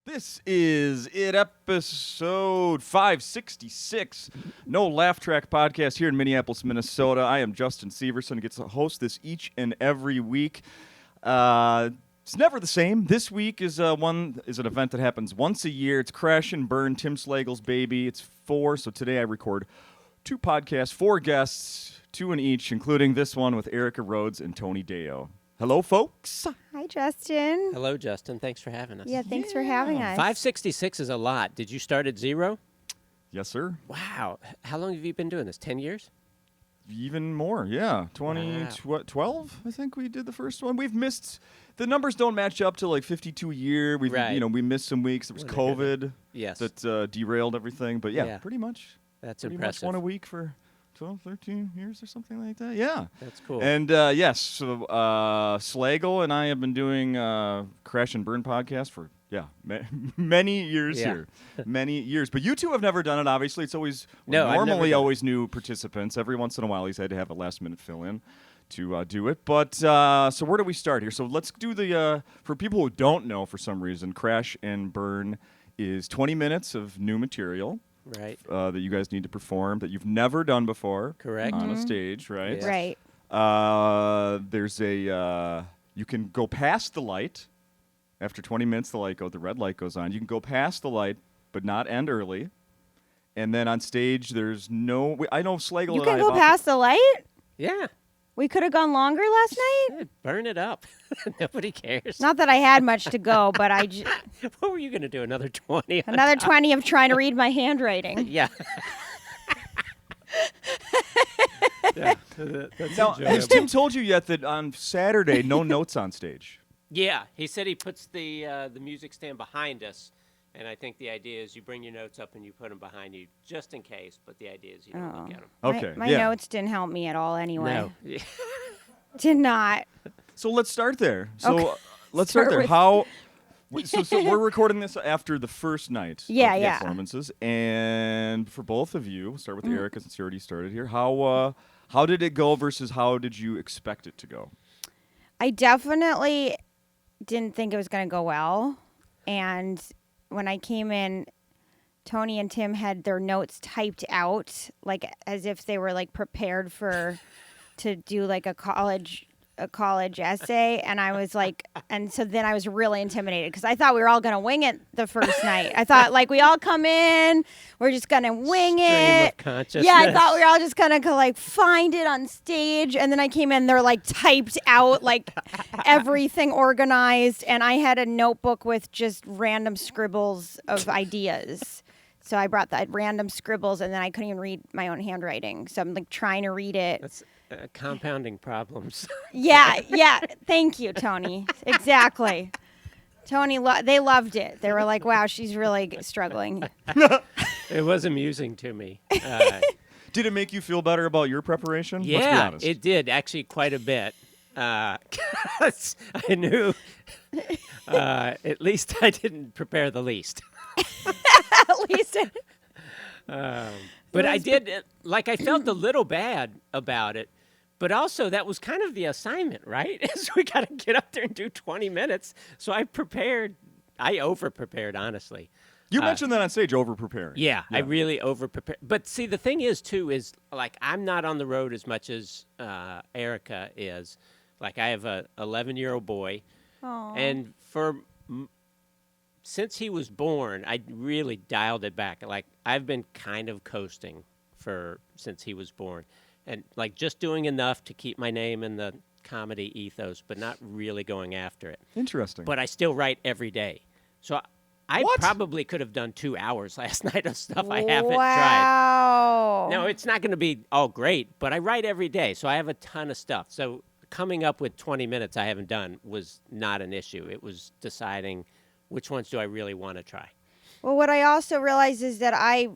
This is it, episode 566. No Laugh Track podcast here in Minneapolis, Minnesota. I am Justin Severson. Gets to host this each and every week. It's never the same. This week is an event that happens once a year. It's Crash and Burn, Tim Slagle's baby. It's 4, so today I record 2 podcasts, 4 guests, 2 in each, including this one with Erica Rhodes and Tony Deyo. Hello, folks. Hi, Justin. Hello, Justin. Thanks for having us. Yeah, thanks for having us. 566 is a lot. Did you start at 0? Yes, sir. Wow. How long have you been doing this? 10 years? Even more, yeah. 2012, I think we did the first one. We've missed, the numbers don't match up to like 52 a year. We missed some weeks. There was COVID that derailed everying. But yeah, pretty much. That's pretty impressive. Much one a week for 12, 13 years or something like that. Yeah. That's cool. And so Slagle and I have been doing Crash and Burn podcast for, many years here. Many years. But you two have never done it, obviously. It's always, normally always new participants. Every once in a while he's had to have a last-minute fill-in to do it. But so where do we start here? So let's do for people who don't know for some reason, Crash and Burn is 20 minutes of new material. Right. That you guys need to perform that you've never done before. Correct. On a stage, right? Yes. Right. There's you can go past the light. After 20 minutes, the red light goes on. You can go past the light, but not end early. And then on stage, there's no, I know Slagle. You can go past the light? Yeah. We could have gone longer last night? Yeah, burn it up. Nobody cares. Not that I had much to go, but What were you going to do? Another 20? Another 20 of trying to read my handwriting. Yeah. Now, has Tim told you yet that on Saturday, no notes on stage? Yeah. He said he puts the music stand behind us. And I think the idea is you bring your notes up and you put them behind you just in case. But the idea is you don't look at them. Okay. My notes didn't help me at all anyway. No. Did not. So let's start there. So Okay. let's start there. So we're recording this after the first night of performances. And for both of you, we'll start with Erica since you already started here. How did it go versus how did you expect it to go? I definitely didn't think it was going to go well. And when I came in, Tony and Tim had their notes typed out, like as if they were like prepared to do like a college essay. And I was like, and so then I was really intimidated because I thought we were all going to wing it the first night. I thought like we all come in, we're just going to wing it. Of consciousness. Yeah, I thought we were all just going to like find it on stage. And then I came in, they're like typed out, like everything organized. And I had a notebook with just random scribbles of ideas. So I brought that random scribbles and then I couldn't even read my own handwriting. So I'm like trying to read it. That's compounding problems. Yeah. Thank you, Tony. Exactly. Tony, they loved it. They were like, wow, she's really struggling. It was amusing to me. Did it make you feel better about your preparation? Yeah, Let's be honest. It did, actually, quite a bit. 'Cause I knew at least I didn't prepare the least. At least. But I did, I felt a little bad about it. But also, that was kind of the assignment, right? Is we got to get up there and do 20 minutes. So I over-prepared, honestly. You mentioned that on stage, over-preparing. Yeah, I really over-prepared. But see, the thing is, too, is, I'm not on the road as much as Erica is. Like, I have a 11-year-old boy. Aww. And since he was born, I really dialed it back. Like, I've been kind of coasting since he was born. And, just doing enough to keep my name in the comedy ethos, but not really going after it. Interesting. But I still write every day. So I probably could have done 2 hours last night of stuff I haven't tried. Wow. No, it's not going to be all great, but I write every day, so I have a ton of stuff. So coming up with 20 minutes I haven't done was not an issue. It was deciding which ones do I really want to try. Well, what I also realized is that I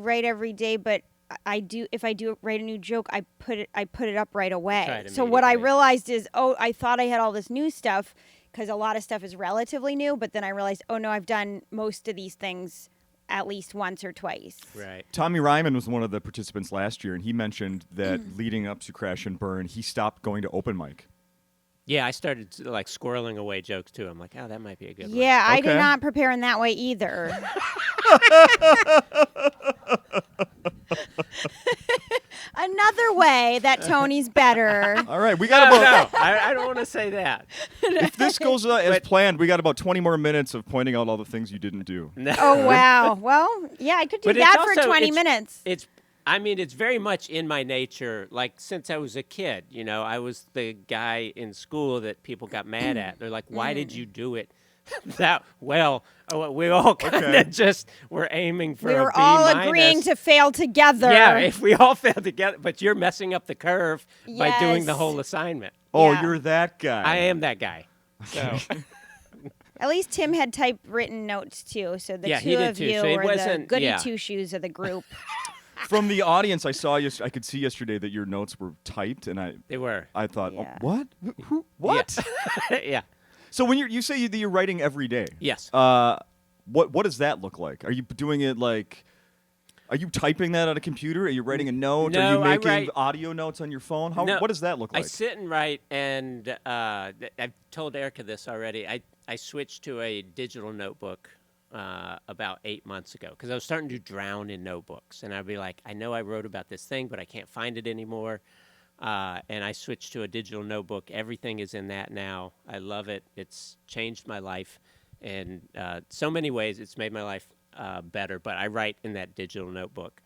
write every day, but if I do write a new joke, I put it up right away. So what I realized is, I thought I had all this new stuff because a lot of stuff is relatively new, but then I realized, oh no, I've done most of these things at least once or twice. Right. Tommy Ryman was one of the participants last year, and he mentioned that leading up to Crash and Burn, he stopped going to open mic. Yeah, I started like squirreling away jokes too. I'm like, oh, that might be a good one. Yeah, I did Okay. not prepare in that way either. Another way that Tony's better. All right, we got No, about. no, I don't want to say that. If this goes as planned, we got about 20 more minutes of pointing out all the things you didn't do. No. Oh, wow. Well, yeah, I could do But it's that for also- 20 it's- minutes. It's very much in my nature. Like since I was a kid, I was the guy in school that people got mad at. They're like, "Why did you do it?" We all kind of just were aiming for We a were B all minus. agreeing to fail together. Yeah, if we all failed together, but you're messing up the curve by doing the Yes. whole assignment. Oh, Yeah. you're that guy. I am that guy. So At least Tim had typewritten notes too, so the Yeah, two he did of too, you so it were the wasn't- goody yeah. two shoes of the group. From the audience, I could see yesterday that your notes were typed, and they were. I thought, Yeah. oh, what? What? Yeah. So when you say that you're writing every day, Yes. what does that look like? Are you doing it like? Are you typing that on a computer? Are you writing a note? Are you No, I making write- audio notes on your phone? No, What does that look like? I sit and write, and I've told Erica this already. I switched to a digital notebook about 8 months ago because I was starting to drown in notebooks. And I'd be like, I know I wrote about this thing, but I can't find it anymore. And I switched to a digital notebook. Everything is in that now. I love it. It's changed my life. In so many ways, it's made my life better. But I write in that digital notebook.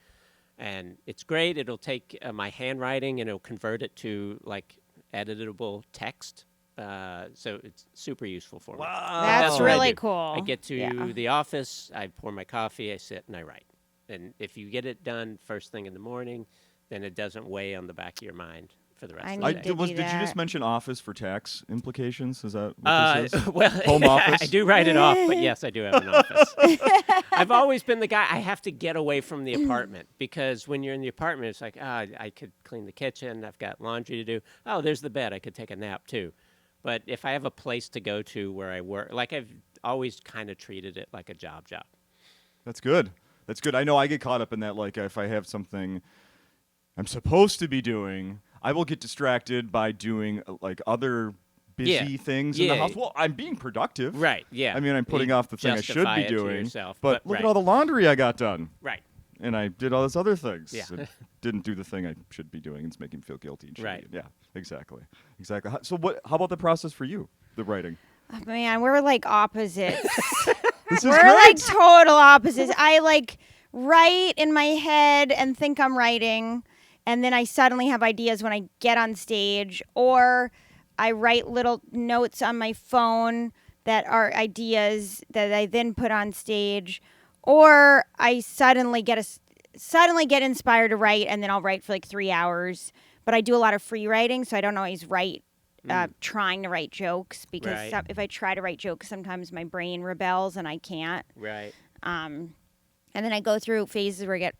And it's great. It'll take my handwriting and it'll convert it to like editable text. So it's super useful for me. Wow. That's what I really do. cool. I get to Yeah. the office, I pour my coffee, I sit and I write. And if you get it done first thing in the morning, then it doesn't weigh on the back of your mind for the rest I of need the to day. do Did you just that. mention office for tax implications? Is that what this is? Well, Home office? I do write it off, but yes, I do have an office. I've always been the guy, I have to get away from the apartment because when you're in the apartment, it's like, I could clean the kitchen, I've got laundry to do. Oh, there's the bed, I could take a nap too. But if I have a place to go to where I work, like I've always kind of treated it like a job. That's good. That's good. I know I get caught up in that. Like if I have something I'm supposed to be doing, I will get distracted by doing like other busy Yeah. things in the Yeah. house. Well, I'm being productive. Right, yeah. I mean, I'm putting You off the thing I should justify be it to doing. yourself, but but look at right. all the laundry I got done. Right. And I did all those other things. Yeah. and didn't do the thing I should be doing. It's making me feel guilty. And shitty. Right. Yeah, exactly. So how about the process for you, the writing? Oh, man, we're like opposites. This is We're great. like total opposites. I like write in my head and think I'm writing, and then I suddenly have ideas when I get on stage, or I write little notes on my phone that are ideas that I then put on stage, or I suddenly get inspired to write, and then I'll write for like 3 hours. But I do a lot of free writing, so I don't always write. Trying to write jokes because Right. if I try to write jokes, sometimes my brain rebels and I can't. Right. And then I go through phases where I get,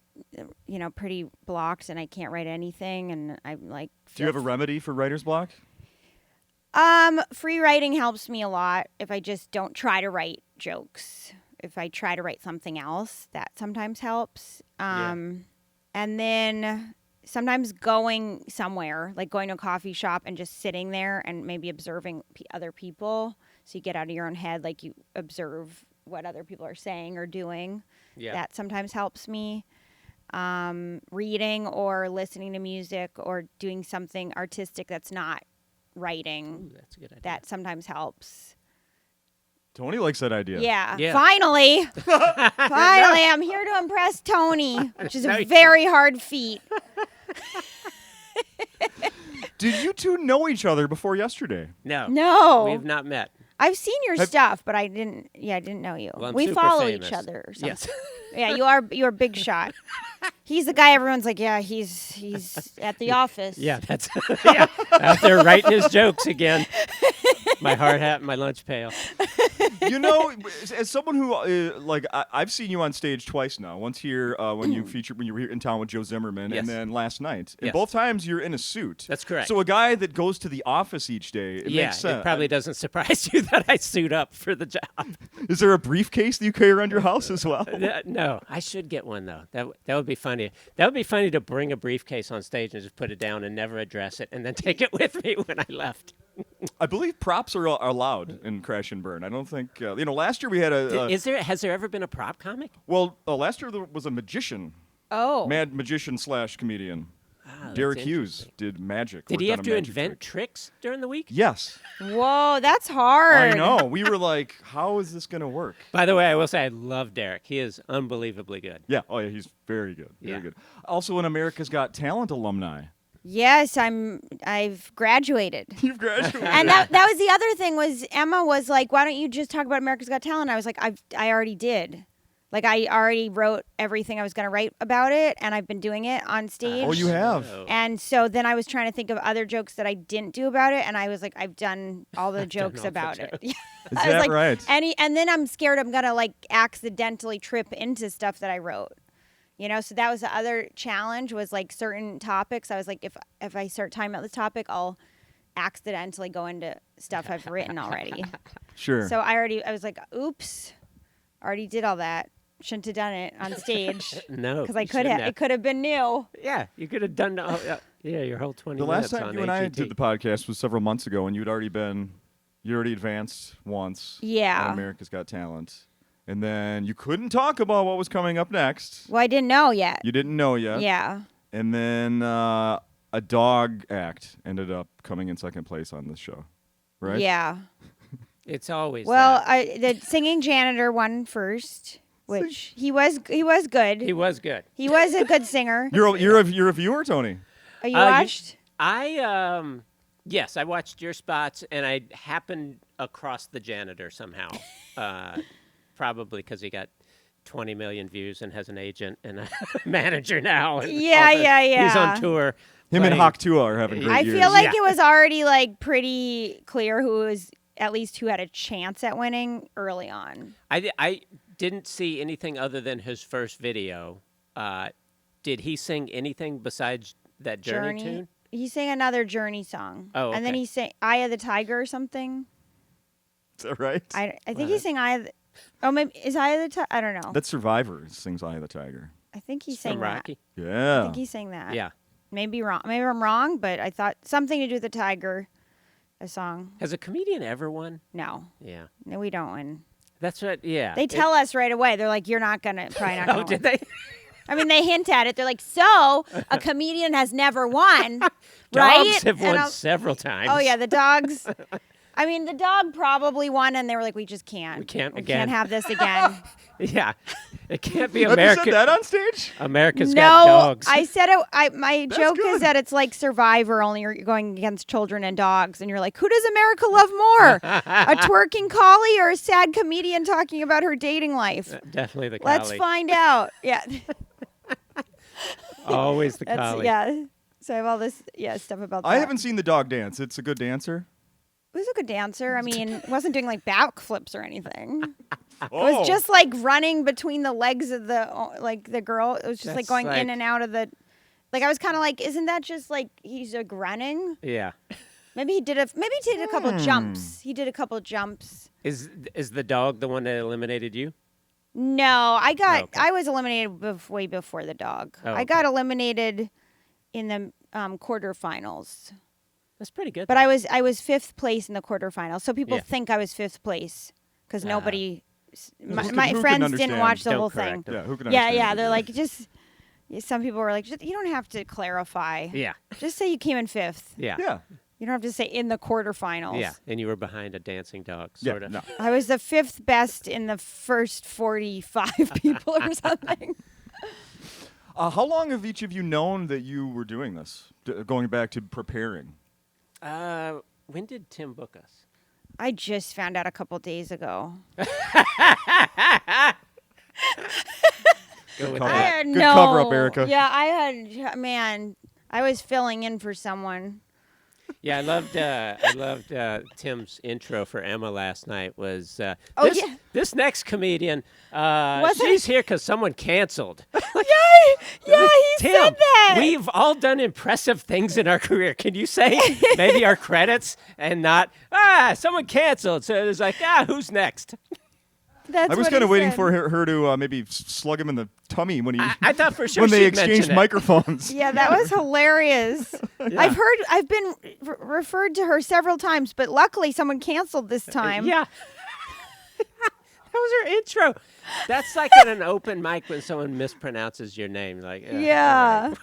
pretty blocked and I can't write anything. And I'm like, Do you have a remedy for writer's block? free writing helps me a lot. If I just don't try to write jokes, if I try to write something else, that sometimes helps. And then sometimes going somewhere, like going to a coffee shop and just sitting there and maybe observing other people. So you get out of your own head, like you observe what other people are saying or doing. Yeah. That sometimes helps me. Reading or listening to music or doing something artistic that's not writing. Ooh, that's a good idea. That sometimes helps. Tony likes that idea. Yeah. Yeah. Finally. Finally, I'm here to impress Tony, which is No, a you very hard feat. Did you two know each other before yesterday? No. No. We have not met. I've seen your stuff, but I didn't know you. Well, I'm we super follow famous. each other or something. Yes. Yeah, you're big shot. He's the guy everyone's like, yeah, he's at the office. Yeah, that's yeah. Out there writing his jokes again. My hard hat and my lunch pail. You know, as someone who I've seen you on stage twice now. Once here when you were here in town with Joe Zimmerman, Yes. and then last night. And Yes. both times you're in a suit. That's correct. So a guy that goes to the office each day, it Yeah, makes sense. it probably doesn't surprise you that I suit up for the job. Is there a briefcase that you carry around your house as well? No, I should get one though. That would be funny. That would be funny to bring a briefcase on stage and just put it down and never address it, and then take it with me when I left. I believe props are allowed in Crash and Burn. I don't think last year we had Has there ever been a prop comic? last year there was a magician, Oh. mad magician / comedian. That's Derek Hughes interesting. did magic. Did he worked have on a to magic invent trick. tricks during the week? Yes. Whoa, that's hard. I know. We were like, how is this going to work? By the way, I will say I love Derek. He is unbelievably good. Yeah. Oh, yeah. He's very good. Very Yeah. good. Also, an America's Got Talent alumni. Yes, I've graduated. You've graduated. And that was the other thing was Emma was like, why don't you just talk about America's Got Talent? I was like, I already did. Like, I already wrote everything I was going to write about it, and I've been doing it on stage. Oh, you have. Oh. And so then I was trying to think of other jokes that I didn't do about it, and I was like, I've done all the jokes all the about it. Is I was that like, right? And then I'm scared I'm going to, like, accidentally trip into stuff that I wrote. So that was the other challenge was, like, certain topics. I was like, if I start talking about this topic, I'll accidentally go into stuff I've written already. Sure. So I was like, oops, already did all that. Shouldn't have done it on stage No. because I you could shouldn't have. It could have been new. Yeah, you could have done your whole 20 the minutes last time on you and I AGT. did the podcast was several months ago, and you already advanced once. Yeah. On America's Got Talent. And then you couldn't talk about what was coming up next. Well, I didn't know yet. You didn't know yet. Yeah. And then a dog act ended up coming in second place on this show, right? Yeah. It's always Well, that. the singing janitor won first, which he was good. He was good. He was a good singer. You're a viewer, Tony. Are you Uh, you- watched? Yes, I watched your spots, and I happened across the janitor somehow. Probably because he got 20 million views and has an agent and a manager now. And Yeah, all this. yeah. He's on tour. Him and playing- Hawk Tua are having great I years. feel like Yeah. it was already like pretty clear who had a chance at winning early on. I didn't see anything other than his first video. Did he sing anything besides that Journey tune? He sang another Journey song. Oh, And then okay. he sang Eye of the Tiger or something. Is that right? I think he sang Eye of the... Oh, maybe... Is Eye of the Tiger? I don't know. That's Survivor sings Eye of the Tiger. I think he It's sang from that. Rocky. I Yeah. think he sang that. Yeah. Maybe wrong. Maybe I'm wrong, but I thought something to do with the tiger, a song. Has a comedian ever won? No, Yeah. no, we don't win. That's what, yeah. They tell us right away. They're like, "You're not gonna, probably not gonna." Oh, did win. they? I mean, they hint at it. They're like, "So a comedian has never won, right?" Dogs have And won I'll- several times. Oh yeah, the dogs. I mean, the dog probably won, and they were like, "We just can't. We can't We again." can't have this again." Yeah. It can't be Have you America. said that on stage? America's No, got dogs. I said it. My joke good. is that it's like Survivor, only you're going against children and dogs, and you're like, who does America love more, a twerking collie or a sad comedian talking about her dating life? Definitely the Let's collie. find out. Yeah, Always the that's collie. yeah. So I have all this stuff about that. I haven't seen the dog dance. It's a good dancer. It was a good dancer. I mean, wasn't doing like backflips or anything. Oh. It was just like running between the legs of the girl. It was just like That's going like- in and out of the. Like I was kind of like, isn't that just like he's like running? Yeah. Maybe he did a couple jumps. He did a couple jumps. Is the dog the one that eliminated you? No, I got Oh, okay. I was eliminated way before the dog. Oh, I got eliminated in the quarterfinals. That's pretty good. But I was fifth place in the quarterfinals. So people Yeah. think I was fifth place because nobody Who my can friends didn't understand? watch the Don't whole correct thing. Yeah, who can Yeah, understand yeah, it? they're like just some people were like, you don't have to clarify. Yeah. Just say you came in fifth. Yeah. Yeah. You don't have to say in the quarterfinals. Yeah. And you were behind a dancing dog, Yeah. sort of. No. I was the fifth best in the first 45 people or something. How long have each of you known that you were doing this? Going back to preparing. When did Tim book us? I just found out a couple days ago. Go with cover. I that. had Good no. cover up, Erica. Yeah, I was filling in for someone. Yeah, I loved Tim's intro for Emma last night. Was Oh, this, yeah. this next comedian? Wasn't She's here because someone canceled. Yeah, he Tim, said that. we've all done impressive things in our career. Can you say maybe our credits and not someone canceled? So it was like who's next? That's I was what kind of he waiting said. for her to maybe slug him in the tummy when he I thought for sure when they she'd exchanged mention it. microphones. Yeah, that was hilarious. Yeah. I've been referred to her several times, but luckily someone canceled this time. Yeah. That was her intro. That's like at an open mic when someone mispronounces your name. Like, Yeah. all right.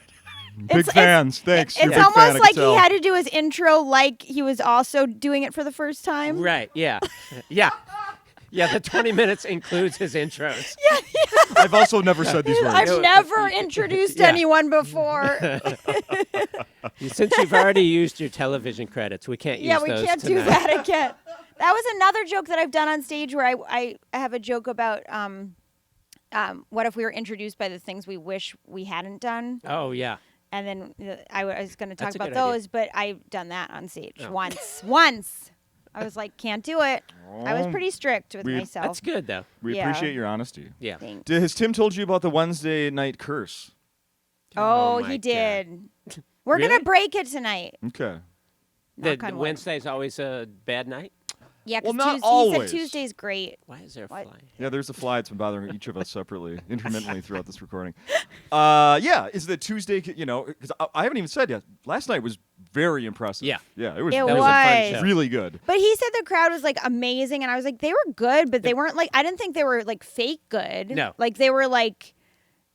Big fans. Thanks. You're a It's big fan, I almost can like tell. he had to do his intro like he was also doing it for the first time. Right, yeah. Yeah. Yeah, the 20 minutes includes his intros. I've also never said these words. I've never introduced Yeah. anyone before. Since you've already used your television credits, we can't use Yeah, those we can't do tonight. that again. That was another joke that I've done on stage where I have a joke about what if we were introduced by the things we wish we hadn't done. Oh, yeah. And then I was going to talk That's a about good idea. those, but I've done that on stage Oh. once. I was like, can't do it. I was pretty strict with We- myself. That's good, though. We Yeah. appreciate your honesty. Yeah. Thanks. Has Tim told you about the Wednesday night curse? Oh, my he God. did. We're Really? going to break it tonight. Okay. Knock on wood. Wednesday's always a bad night? Yeah, Well, because not he always. said Tuesday's great. Why is there a What? fly? Yeah, there's a fly. It's been bothering each of us separately, intermittently throughout this recording. Yeah, is the Tuesday, because I haven't even said yet. Last night was very impressive. Yeah. Yeah, it was, It That was a fun was. show. really good. But he said the crowd was like amazing, and I was like, they were good, but they weren't like, I didn't think they were like fake good. No. Like they were like,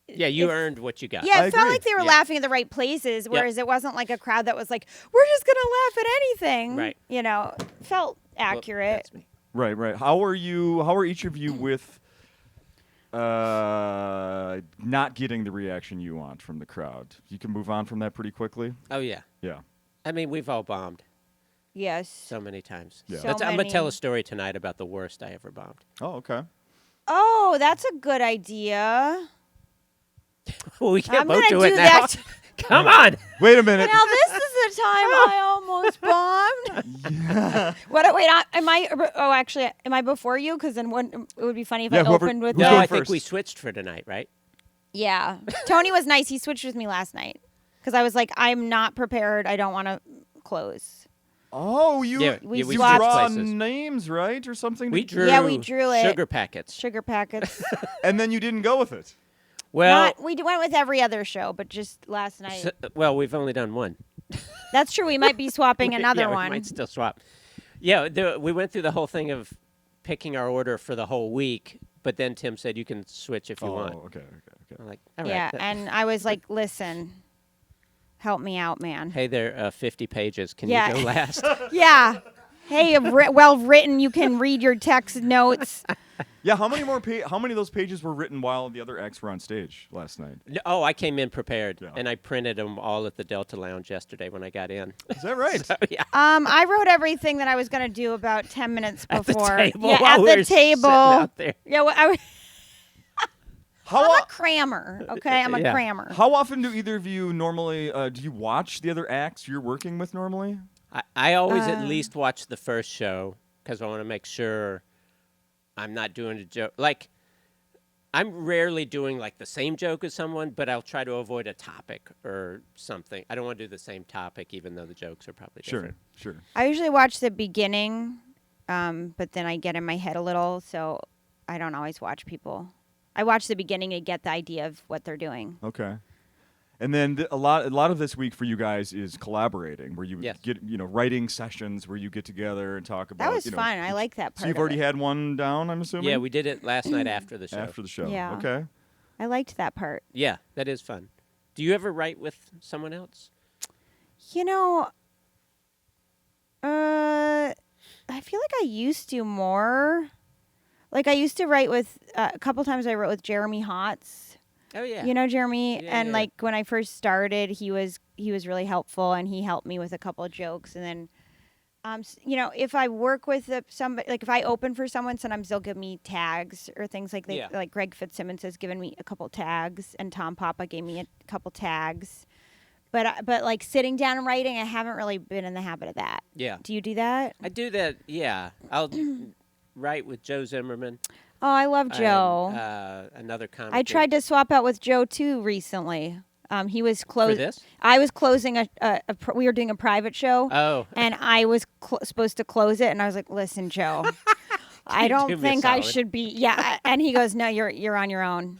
Yeah, you If- earned what you got. yeah, I it felt agree. like they were Yeah. laughing at the right places, whereas it wasn't like a crowd that was like, we're just going to laugh at anything. Right. You know, felt Well, accurate. that's me. Right. How are each of you with not getting the reaction you want from the crowd? You can move on from that pretty quickly? Oh, yeah. Yeah. I mean, we've all bombed Yes. so many times. Yeah. So I'm going to tell many. a story tonight about the worst I ever bombed. Oh, okay. Oh, that's a good idea. Well, we can't I'm both gonna do it do now. that. Come on. Wait a minute. Now this is the time I almost bombed. What? Wait, am I? Oh, actually, am I before you? Because then it would be funny if Yeah, I whoever- opened with who's No, going I think first? we switched for tonight, right? Yeah, Tony was nice. He switched with me last night because I was like, I'm not prepared. I don't want to close. Oh, you Yeah, we yeah, we swapped switched draw places. names, right, or something? We drew, Yeah, we drew it. sugar packets. Sugar packets. And then you didn't go with it. Well, We went with every other show, but just last night. we've only done one. That's true. We might be swapping another yeah, one. We might still swap. Yeah, we went through the whole thing of picking our order for the whole week, but then Tim said you can switch if you want. Okay. I'm like, all right. Yeah, and I was like, listen, help me out, man. Hey, there are 50 pages. Can Yeah. you go last? Yeah. Hey, well written. You can read your text notes. Yeah, how many of those pages were written while the other acts were on stage last night? No, oh, I came in prepared, Yeah. and I printed them all at the Delta Lounge yesterday when I got in. Is that right? So, yeah. I wrote everything that I was going to do about 10 minutes At the before. table Yeah, while at we the were sitting table. out there. Yeah, How, I'm o- a crammer, okay? I'm a Yeah. crammer. how often do either of you normally, do you watch the other acts you're working with normally? I always at Uh. least watch the first show because I want to make sure I'm not doing a joke. Like, I'm rarely doing like the same joke as someone, but I'll try to avoid a topic or something. I don't want to do the same topic, even though the jokes are probably different. Sure. I usually watch the beginning, but then I get in my head a little, so I don't always watch people. I watch the beginning to get the idea of what they're doing. Okay. And then a lot of this week for you guys is collaborating, where you Yes. get writing sessions where you get together and talk about. That was fun. I like that part. So you've of already it. had one down, I'm assuming. Yeah, we did it last night after the show. after the show. Yeah. Okay. I liked that part. Yeah, that is fun. Do you ever write with someone else? You know, I feel like I used to more. Like I used to write with a couple times. I wrote with Jeremy Hotz. Oh yeah. You know Jeremy, Yeah, and yeah. like when I first started, he was really helpful, and he helped me with a couple of jokes. And then, if I work with somebody, like if I open for someone, sometimes they'll give me tags or things like that. Yeah. Like Greg Fitzsimmons has given me a couple tags, and Tom Papa gave me a couple tags. But like sitting down and writing, I haven't really been in the habit of that. Yeah. Do you do that? I do that. Yeah, I'll write with Joe Zimmerman. Oh, I love and, Joe. another comic. I tried to swap out with Joe too recently. He was for close. this. I was closing we were doing a private show, Oh, and I was supposed to close it, and I was like, "Listen, Joe, I Do me don't a think I solid. should be. Yeah, and he goes, no, you're on your own.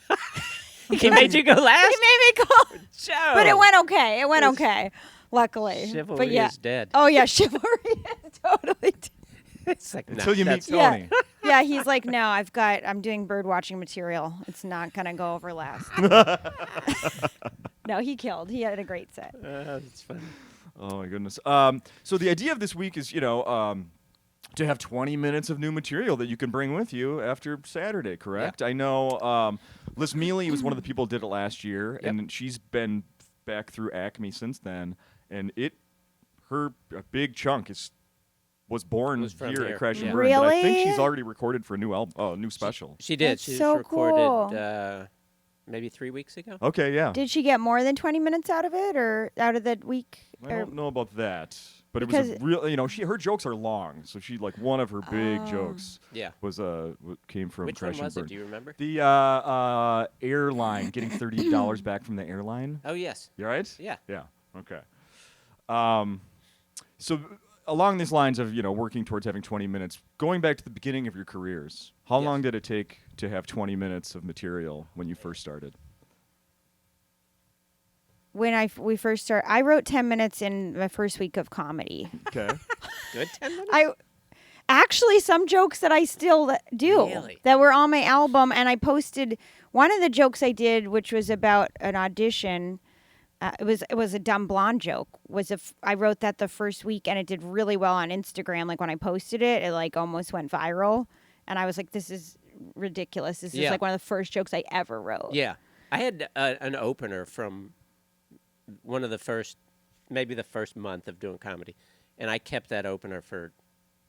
He made you go last. He made me go, Joe. but it went okay. It went okay, luckily. Chivalry but yeah. is dead. Oh yeah, chivalry is totally. It's like, Until you meet that's- Tony. Yeah, he's like, no, I'm doing bird watching material. It's not gonna go over last. No, he killed. He had a great set. That's funny. Oh my goodness. So the idea of this week is, to have 20 minutes of new material that you can bring with you after Saturday, correct? I know Liz Mealy was one of the people who did it last year, and she's been back through Acme since then, and a big chunk was born Was from here here. at Crash and Yeah. Burn. But I think Really? she's already recorded for a new album, new special. She did. That's She so just recorded cool. maybe 3 weeks ago. Okay, yeah. Did she get more than 20 minutes out of it, or out of the week? I don't know about that, but it Because- was a real. Her jokes are long, so she one of her big jokes Yeah. was came from Which Crash one and was Burn. it? Do you remember? The airline getting $30 back from the airline. Oh, yes. You right? Yeah. Yeah. Okay. So along these lines of working towards having 20 minutes, going back to the beginning of your careers, how Yes. long did it take to have 20 minutes of material when you first started? When we first started, I wrote 10 minutes in my first week of comedy. Okay. Good 10 minutes? Actually, some jokes that I still do Really? that were on my album, and I posted one of the jokes I did, which was about an audition. It was a dumb blonde joke. I wrote that the first week, and it did really well on Instagram. Like when I posted it, it almost went viral, and I was like, "This is ridiculous. This is Yeah. one of the first jokes I ever wrote." Yeah. I had an opener from one of the first, maybe the first month of doing comedy, and I kept that opener for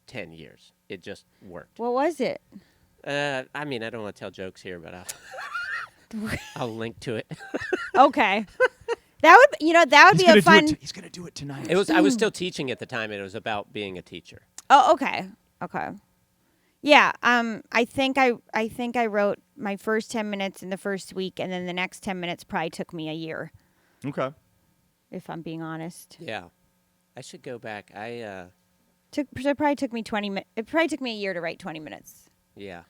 10 years. It just worked. What was it? I don't want to tell jokes here, but I'll link to it. Okay, that would be a fun. He's gonna do it tonight. I was still teaching at the time, and it was about being a teacher. Oh, okay. Yeah. I think I wrote my first 10 minutes in the first week, and then the next 10 minutes probably took me a year, Okay. if I'm being honest. Yeah. I should go back. So it probably took me 20 minutes. It probably took me a year to write 20 minutes. Yeah.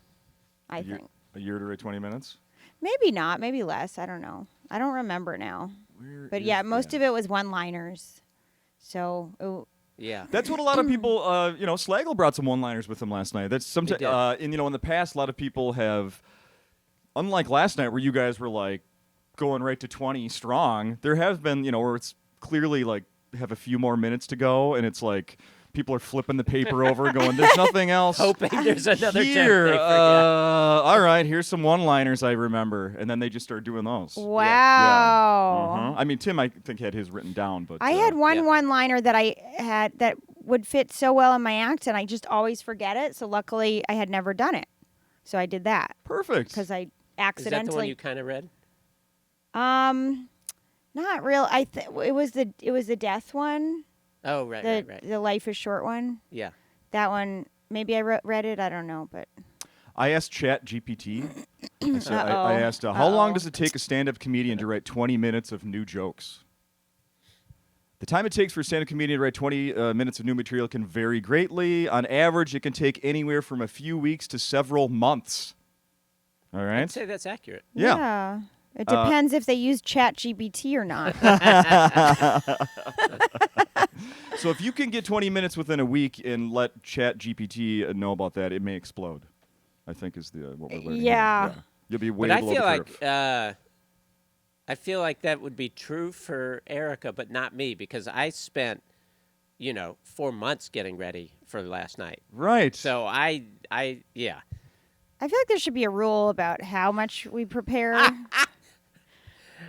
I think. A year to write 20 minutes. Maybe not. Maybe less. I don't know. I don't remember now. But yeah, most of it was one-liners. So. Yeah. That's what a lot of people, Slagle brought some one-liners with him last night. That's sometimes, did. in the past, a lot of people have, unlike last night where you guys were going right to 20 strong. There have been, where it's clearly have a few more minutes to go, and it's people are flipping the paper over, going, "There's nothing else." Hoping there's another here. joke they forget. All right, here's some one-liners I remember, and then they just start doing those. Wow. I mean, Tim, I think had his written down, but I had Yeah. one-liner that I had that would fit so well in my act, and I just always forget it. So luckily, I had never done it. So I did that perfect. because I Is that the one accidentally. you kind of read? Not real. It was the death one. Oh, right. The life is short one. Yeah. That one. Maybe I read it. I don't know, but I asked Chat GPT. I Uh-oh. asked, how long Uh-oh. does it take a stand-up comedian to write 20 minutes of new jokes? The time it takes for a stand-up comedian to write 20 minutes of new material can vary greatly. On average, it can take anywhere from a few weeks to several months. All right? I'd say that's accurate. Yeah. It depends if they use Chat GPT or not. So if you can get 20 minutes within a week and let Chat GPT know about that, it may explode, I think is what we're learning. Yeah. Here. You'll be way But I below feel the like curve. I feel like that would be true for Erica, but not me, because I spent, 4 months getting ready for last night. Right. So yeah. I feel like there should be a rule about how much we prepare.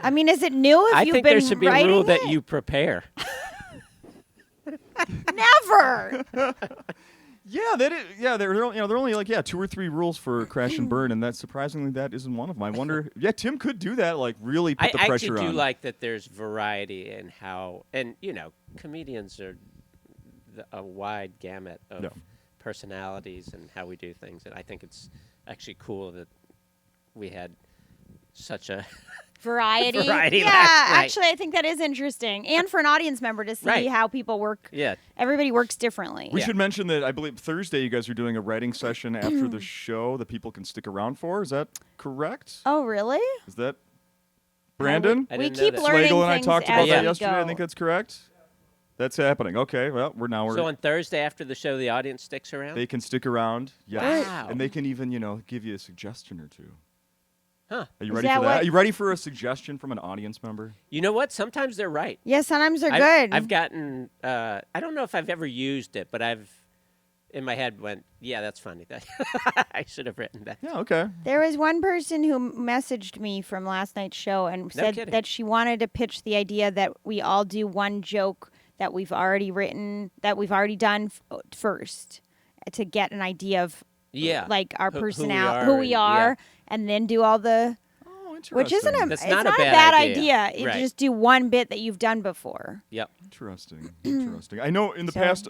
I mean, is it new if I you've think been there should be a writing rule that it? you prepare. Never. Yeah, they're only 2 or 3 rules for Crash and Burn, and that surprisingly that isn't one of them. I wonder, Tim could do that, really put the I pressure actually on. do like that there's variety in how, and comedians are a wide gamut of Yeah. personalities and how we do things, and I think it's actually cool that we had such a variety. Variety Yeah, last night. actually, I think that is interesting, and for an audience member to see Right. how people work. Yeah. Everybody works differently. We Yeah. should mention that I believe Thursday you guys are doing a writing session after the show that people can stick around for. Is that correct? Oh, really? Is that Brandon? I We didn't know keep that. learning Slagle and I things talked as about that we yesterday. I go. think that's correct. That's happening. Okay, well, we're So on Thursday after the show, the audience sticks around? they can stick around. Yes. Wow. And they can even, give you a suggestion or two. Huh. Are you Is ready that for that? what- Are you ready for a suggestion from an audience member? You know what? Sometimes they're right. Yeah, sometimes they're I've, good. I've gotten, I don't know if I've ever used it, but I've, in my head, went, yeah, that's funny. I should have written that. Yeah, okay. There was one person who messaged me from last night's show and said kidding. that she wanted to pitch the idea that we all do one joke that we've already written, that we've already done first, to get an idea of Yeah. like our Who we personality, are who we and- are, yeah. and then do all the, Oh, interesting. which isn't a, That's it's not a not bad idea. idea. You Right. just do one bit that you've done before. Yep. Interesting. Interesting. I know in the So- past,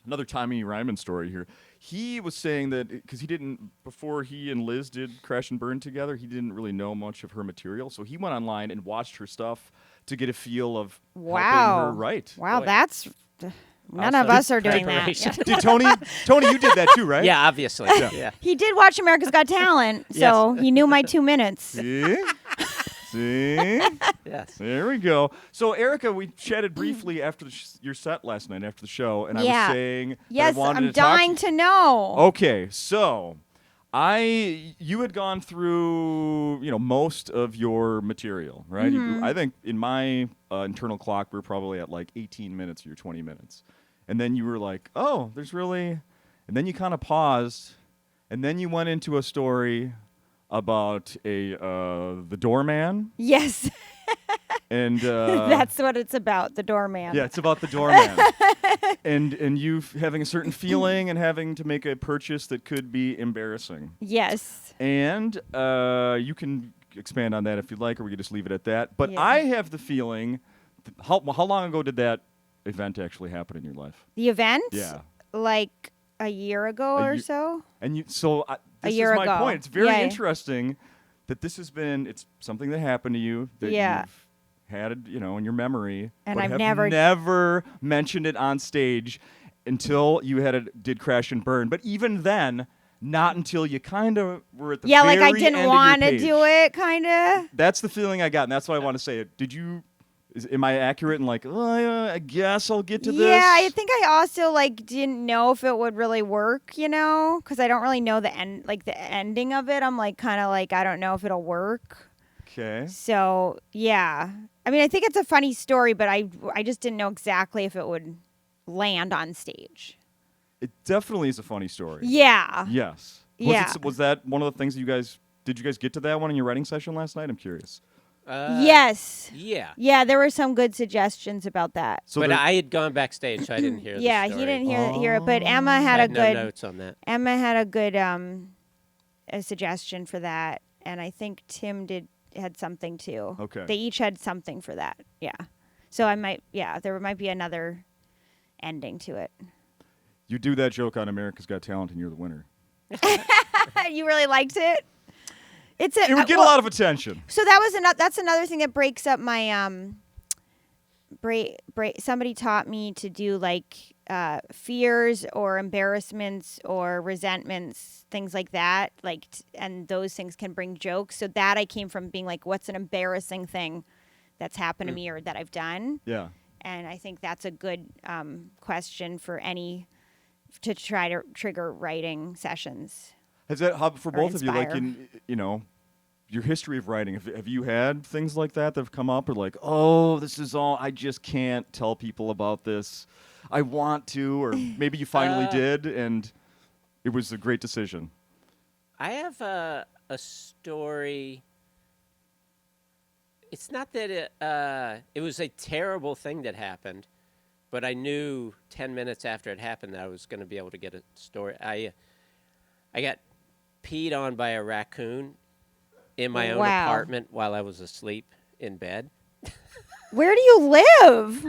another Tommy Ryman story here. He was saying that because he didn't, before he and Liz did Crash and Burn together, he didn't really know much of her material. So he went online and watched her stuff to get a feel of helping her write. Wow, Boy. that's none Also of us are doing that. preparation. Did Tony, you did that too, right? Yeah, obviously. Yeah. Yeah. He did watch America's Got Talent, so he knew my 2 minutes. See? See? Yes. There we go. So, Erica, we chatted briefly after your set last night, after the show, and I Yeah. was saying that Yes, I wanted I'm to talk dying to know. Okay, so you had gone through, most of your material, right? Mm-hmm. I think in my internal clock, we were probably at like 18 minutes or 20 minutes. And then you were like, oh, there's really, and then you kind of paused, and then you went into a story about the doorman, Yes, and that's what it's about, the doorman. yeah, it's about the doorman, and you having a certain feeling and having to make a purchase that could be embarrassing. Yes. And you can expand on that if you'd like, or we could just leave it at that. But Yeah. I have the feeling, how long ago did that event actually happen in your life? The event? Yeah. Like a year ago A or ye- so? And this year is my ago. point. It's very Yeah. interesting that this has been, it's something that happened to you that Yeah. you've had, in your memory. And but I've have never- mentioned it on stage until you did Crash and Burn. But even then, not until you kind of were at the Yeah, very like I end didn't of want your to page. do it, kind of. That's the feeling I got, and that's why I want to say it. Am I accurate in like, oh, I guess I'll get to this? Yeah, I think I also didn't know if it would really work, because I don't really know the ending of it. I'm kind of I don't know if it'll work. Okay. So yeah, I mean, I think it's a funny story, but I just didn't know exactly if it would land on stage. It definitely is a funny story. Yeah. Yes. Yeah. Was that one of the things did you guys get to that one in your writing session last night? I'm curious. Yes. Yeah. Yeah, there were some good suggestions about that. So but there- I had gone backstage, so I didn't hear the Yeah, story. he didn't hear it, but Emma had I a had no good notes on that. Emma had a good a suggestion for that, and I think Tim had something too. Okay. They each had something for that. Yeah. So there might be another ending to it. You do that joke on America's Got Talent, and you're the winner. You really liked it? It would get a lot of attention. So that's another thing that breaks up my somebody taught me to do fears or embarrassments or resentments, things like that, and those things can bring jokes. So that I came from being what's an embarrassing thing that's happened to me or that I've done. Yeah. And I think that's a good question to try to trigger writing sessions. Has that for both of you, inspire. in your history of writing? Have you had things like that have come up, or oh, this is all I just can't tell people about this. I want to, or maybe you finally did, and it was a great decision. I have a story. It's not that it was a terrible thing that happened, but I knew 10 minutes after it happened that I was going to be able to get a story. I got peed on by a raccoon in my own Wow. apartment while I was asleep in bed. Where do you live?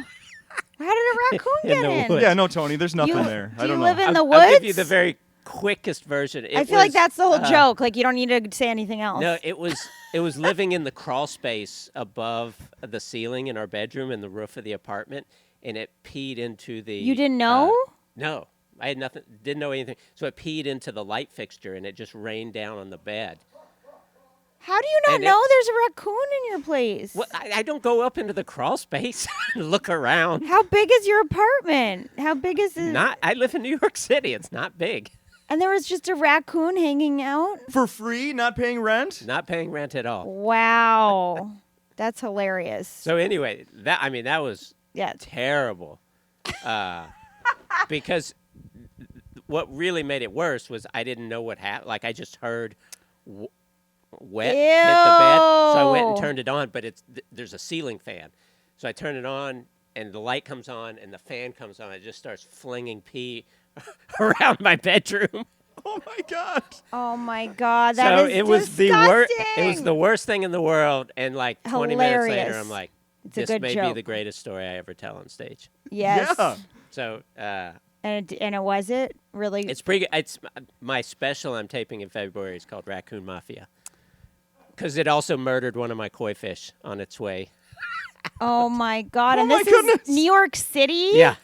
How did a raccoon In get the in? woods. Yeah, no, Tony, there's nothing there. Do I don't you know. live in the I'll give you woods? the very quickest version. I feel like that's the whole joke. Like, you don't need to say anything else. No, it was living in the crawl space above the ceiling in our bedroom and the roof of the apartment, and it peed into the. You didn't know? No, I had nothing. Didn't know anything. So it peed into the light fixture, and it just rained down on the bed. How do you not And know there's a raccoon in your place? Well, I don't go up into the crawl space and look around. How big is your apartment? How big is it? I live in New York City. It's not big. And there was just a raccoon hanging out? For free, not paying rent? Not paying rent at all. Wow. That's hilarious. So anyway, that was Yeah. terrible. Because what really made it worse was I didn't know what happened. Like, I just heard wet hit the bed, so I went and turned it on. But there's a ceiling fan, so I turn it on, and the light comes on, and the fan comes on. It just starts flinging pee around my bedroom. Oh my God. Oh my God, So that is it was disgusting. it was the worst thing in the world. And like 20 minutes later, Hilarious. I'm like, It's a this good may be joke. the greatest story I ever tell on stage. Yes. Yeah. So And it was it really? it's pretty good. It's my special I'm taping in February. It's called Raccoon Mafia. Because it also murdered one of my koi fish on its way. Oh my God! Oh And my this goodness. is New York City. Yeah,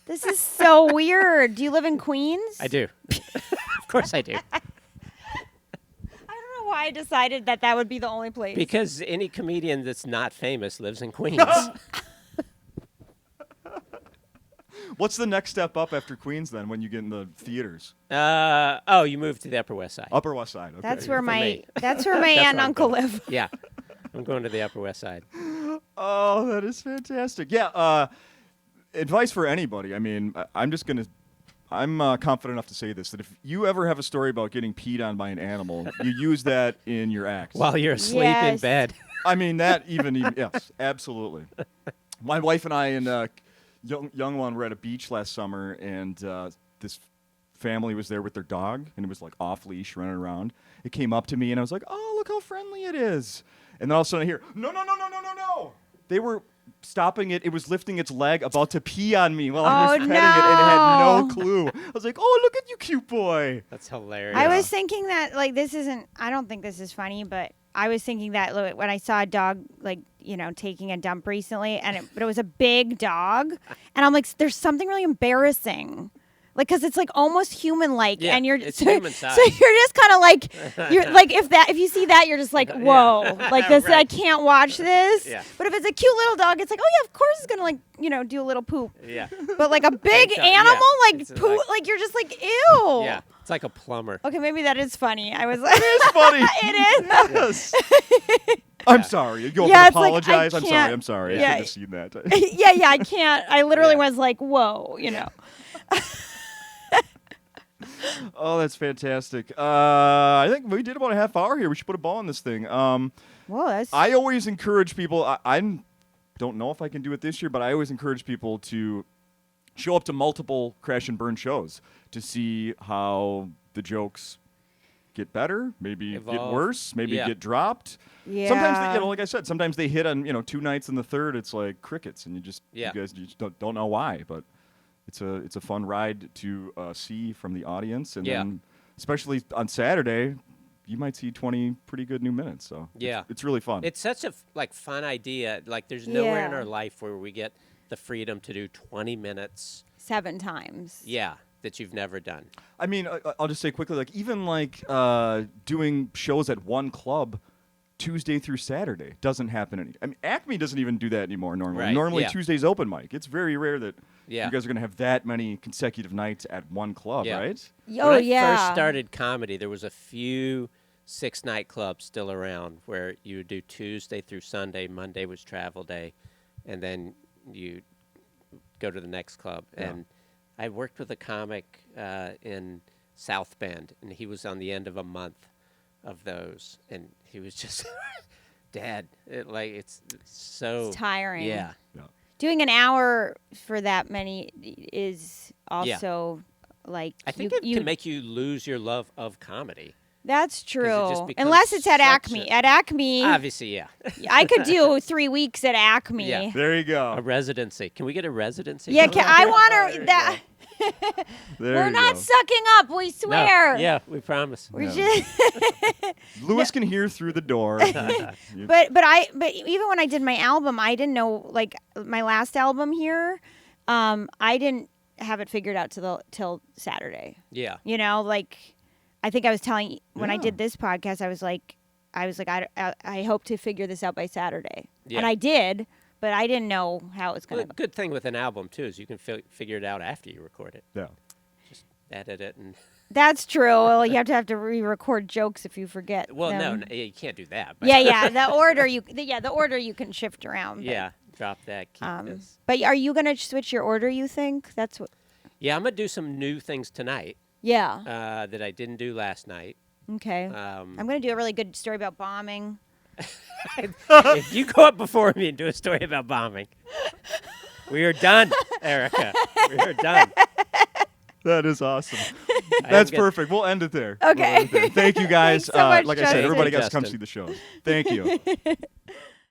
This is so weird. Do you live in Queens? I do. Of course I do. I don't know why I decided that would be the only place. Because any comedian that's not famous lives in Queens. What's the next step up after Queens then when you get in the theaters? You moved to the Upper West Side. Upper West Side. Okay. that's where for my me. that's where my That's aunt where and I'm uncle going. live. Yeah, I'm going to the Upper West Side. Oh, that is fantastic. Yeah. Advice for anybody. I mean, I'm confident enough to say this, that if you ever have a story about getting peed on by an animal, you use that in your act. While you're asleep in Yes. bed. I mean, that even yes, absolutely. My wife and I and young one were at a beach last summer, and this family was there with their dog, and it was like off leash running around. It came up to me, and I was like, "Oh, look how friendly it is!" And then all of a sudden, I hear, "No, no, no, no, no, no, no!" They were stopping it. It was lifting its leg, about to pee on me while I was Oh, petting it, and it had no no. clue. I was like, "Oh, look at you, cute boy!" That's hilarious. I was thinking that this isn't. I don't think this is funny, but I was thinking that when I saw a dog taking a dump recently, but it was a big dog, and I'm like, there's something really embarrassing. Because it's like almost human-like, Yeah, and you're it's so, human size. so you're just kind of like you're like if you see that you're just like whoa, like this I Right. can't watch this. Yeah. But if it's a cute little dog, it's like oh yeah, of course it's gonna do a little poop. Yeah. But like a big Yeah, animal, like it's poop, like- like you're just like ew. Yeah. It's like a plumber. Okay, maybe that is funny. I was like, It's funny. it is. Yes. I'm sorry. You go up Yeah, and it's like, I apologize. I'm sorry. can't- I'm sorry. yeah. I should have seen that. yeah, I can't. I literally Yeah. was like, whoa, Oh, that's fantastic. I think we did about a half hour here. We should put a ball on this thing. Whoa, that's. I always encourage people. I don't know if I can do it this year, but I always encourage people to show up to multiple Crash and Burn shows to see how the jokes get better, maybe get Evolve. worse, maybe Yeah. get dropped. yeah. Sometimes, like I said, sometimes they hit on 2 nights, and the third it's like crickets, and you guys just don't know why, but. It's a fun ride to see from the audience, and Yeah. then especially on Saturday, you might see 20 pretty good new minutes. So Yeah. it's really fun. It's such a fun idea. Like there's nowhere in Yeah. our life where we get the freedom to do 20 minutes. 7 times. Yeah, that you've never done. I mean, I'll just say quickly, like even like doing shows at one club Tuesday through Saturday doesn't happen. I mean, Acme doesn't even do that anymore normally. Right, Normally yeah. Tuesday's open mic. It's very rare that Yeah. you guys are going to have that many consecutive nights at one club, Yeah. right? Oh when I yeah. first started comedy, there was a few 6-night clubs still around where you would do Tuesday through Sunday. Monday was travel day, and then you go to the next club. Yeah. And I worked with a comic in South Bend, and he was on the end of a month of those, and he was just, Dad, it's so It's tiring. Yeah, Doing an hour for that many is also like I think you, it can make you lose your love of comedy. That's just true. becomes Unless it's at such Acme. a- At Acme, Obviously, yeah. I could do 3 weeks at Acme. Yeah. There you go. A residency. Can we get a residency? Yeah, going? I There want you to that. There We're you not go. sucking up. We No, swear. yeah, we promise. We're Yeah. just. Lewis can hear through the door. But even when I did my album, I didn't know, like, my last album here, I didn't have it figured out till Saturday. Yeah. You know, like, I think I was telling when I Yeah. did this podcast, I was like, I hope to figure this out by Saturday, Yeah. and I did, but I didn't know how it was Well, gonna go. good thing with an album too is you can figure it out after you record it. Yeah. Just edit it and. That's true. Well, you have to re-record jokes if you forget. Well, them. no, you can't do that. But Yeah. The order you can shift around. But, yeah, drop that. Keep this. But are you gonna switch your order? You think that's what? Yeah, I'm gonna do some new things tonight Yeah. that I didn't do last night. Okay. I'm gonna do a really good story about bombing. If you go up before me and do a story about bombing, we are done, Erica. We are done. That is awesome. I That's am gonna- perfect. We'll end it there. Okay. We'll end it there. Thank you guys. Thanks so much, like I said, Justin. everybody Thank got to come Justin. see the show. Thank you.